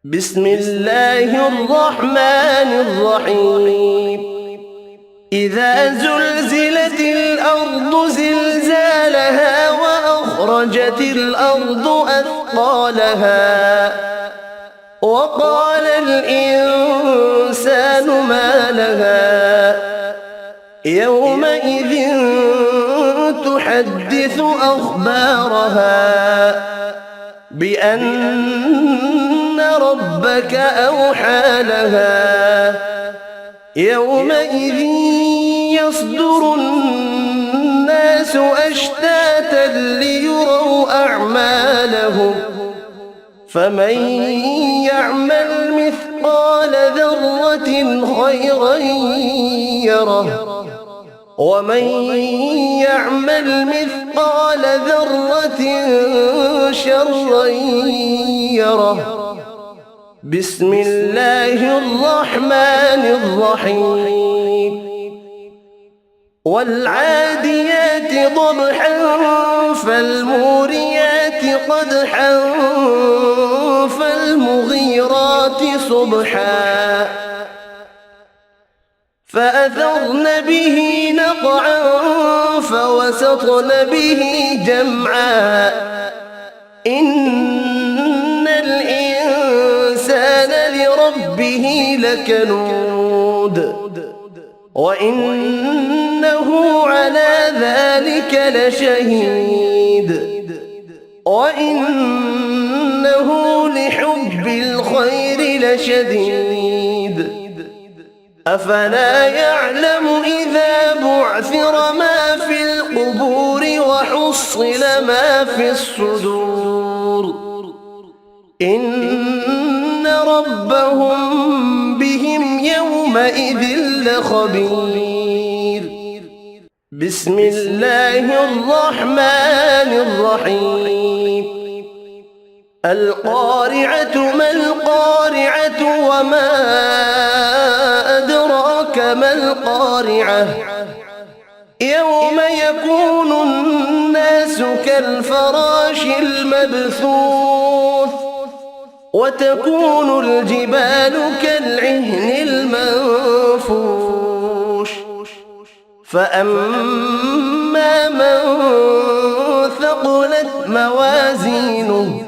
بسم الله الرحمن الرحيم إذا زلزلت الأرض زلزالها وأخرجت الأرض أثقالها وقال الإنسان ما لها يومئذ تحدث أخبارها بأن ربك أوحى لها يومئذ يصدر الناس أشتاتا ليروا أعمالهم فمن يعمل مثقال ذرة خيرا يره ومن يعمل مثقال ذرة شرا يره. بسم الله الرحمن الرحيم والعاديات ضبحا فالموريات قدحا فالمغيرات صبحا فأثرن به نقعا فوسطن به جمعا إن الإنسان لربه لكنود وإنه على ذلك لشهيد وإنه لحب الخير لشديد أفلا يعلم إذا بعثر ما في القبور وحصل ما في الصدور إن ربهم بهم يومئذ لخبير. بسم الله الرحمن الرحيم القارعة ما القارعة وما أدراك ما القارعة يوم يكون الناس كالفراش المبثوث وتكون الجبال كالعهن المنفوش فأما من ثقلت موازينه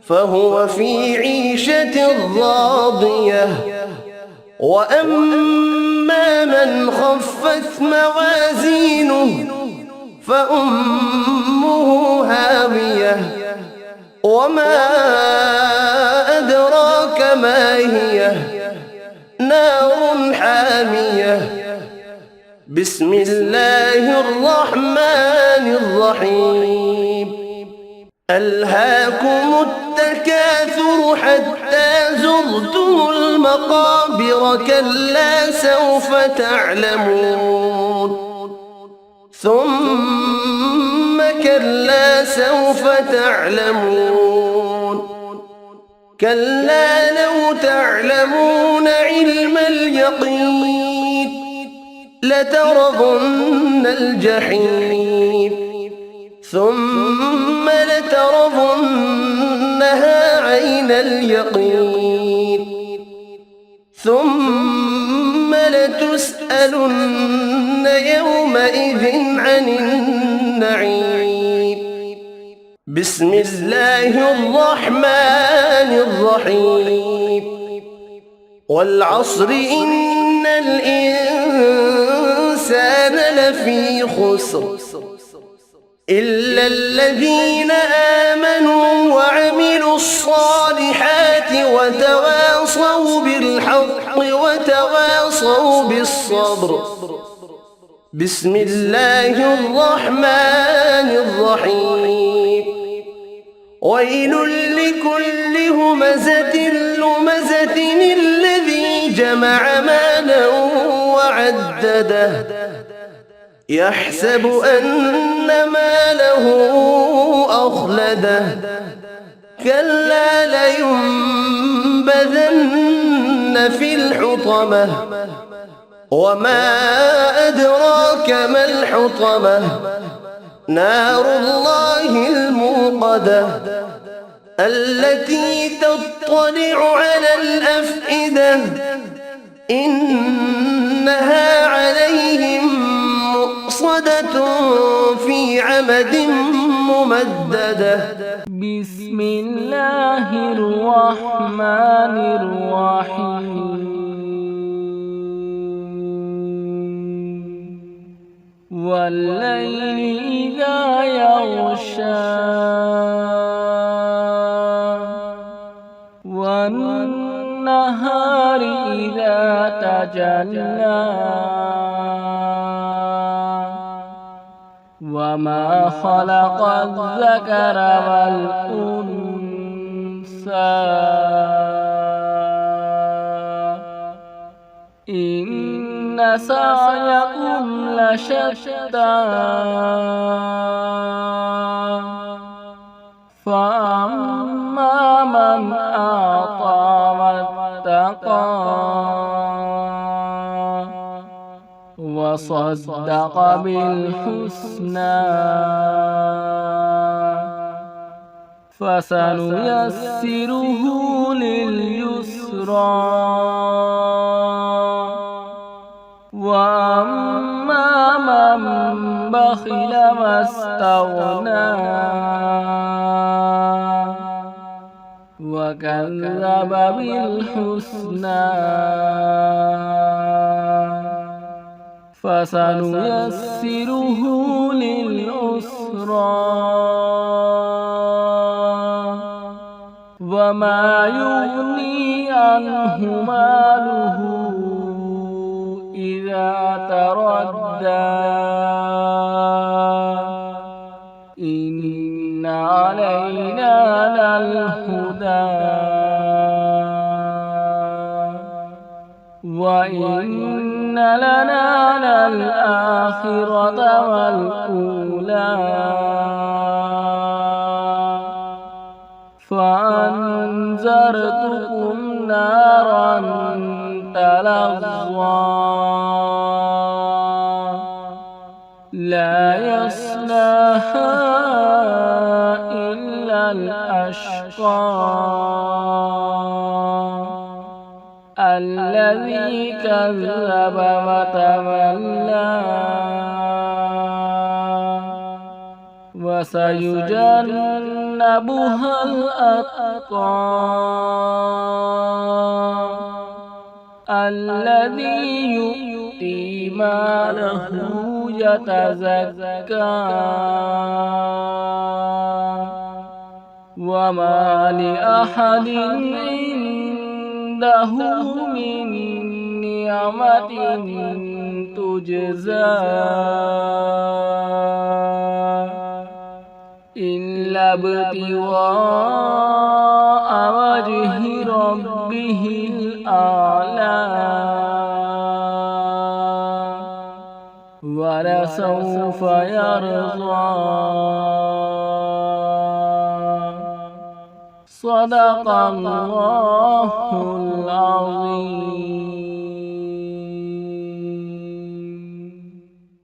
فهو في عيشة راضية وأما من خفت موازينه فأمه هاوية وما أدراك ما هي نار حامية. بسم الله الرحمن الرحيم ألهاكم التكاثر حتى زرتم المقابر كلا سوف تعلمون ثم كلا سوف تعلمون كلا لو تعلمون علم اليقين لترضن الجحيم ثم لترضنها عين اليقين ثم لتسألن يومئذ عن النعيم. بسم الله الرحمن الرحيم والعصر إن الإنسان لفي خسر إلا الذين آمنوا وعملوا الصالحات وتواصوا بالحق وتواصوا بالصبر. بسم الله الرحمن الرحيم ويل لكل همزة لمزة الذي جمع مالا وعدده يحسب أن ماله أخلده كلا لينبذن في الحطمة وما أدراك ما الحطمة نار الله الموقدة التي تطلع على الأفئدة إنها عليهم مؤصدة في عمد ممددة. بسم الله الرحمن الرحيم. والليل إذا يغشى والنهار إذا تجلى وما خلق الذكر والأنثى إن سعيكم لشتى فأما من أعطى واتقى وصدق بالحسنى فسنيسره لليسرى وأما من بخل واستغنى وكذب بالحسنى فسنيسره للعسرى وما يغني عنه ماله إذا تردى إن علينا للهدى وإن لنا للآخرة والأولى فأنذرتكم نارا تلظى لا يصلاها إلا الأشقى الذي كذب وتولى وسيجنبها الأتقى الذي يؤتي ماله يتزكى وما لأحد عنده من نعمة تجزى إلا ابتغاء وجه ربه الأعلى ولسوف يرضى. صدق الله العظيم.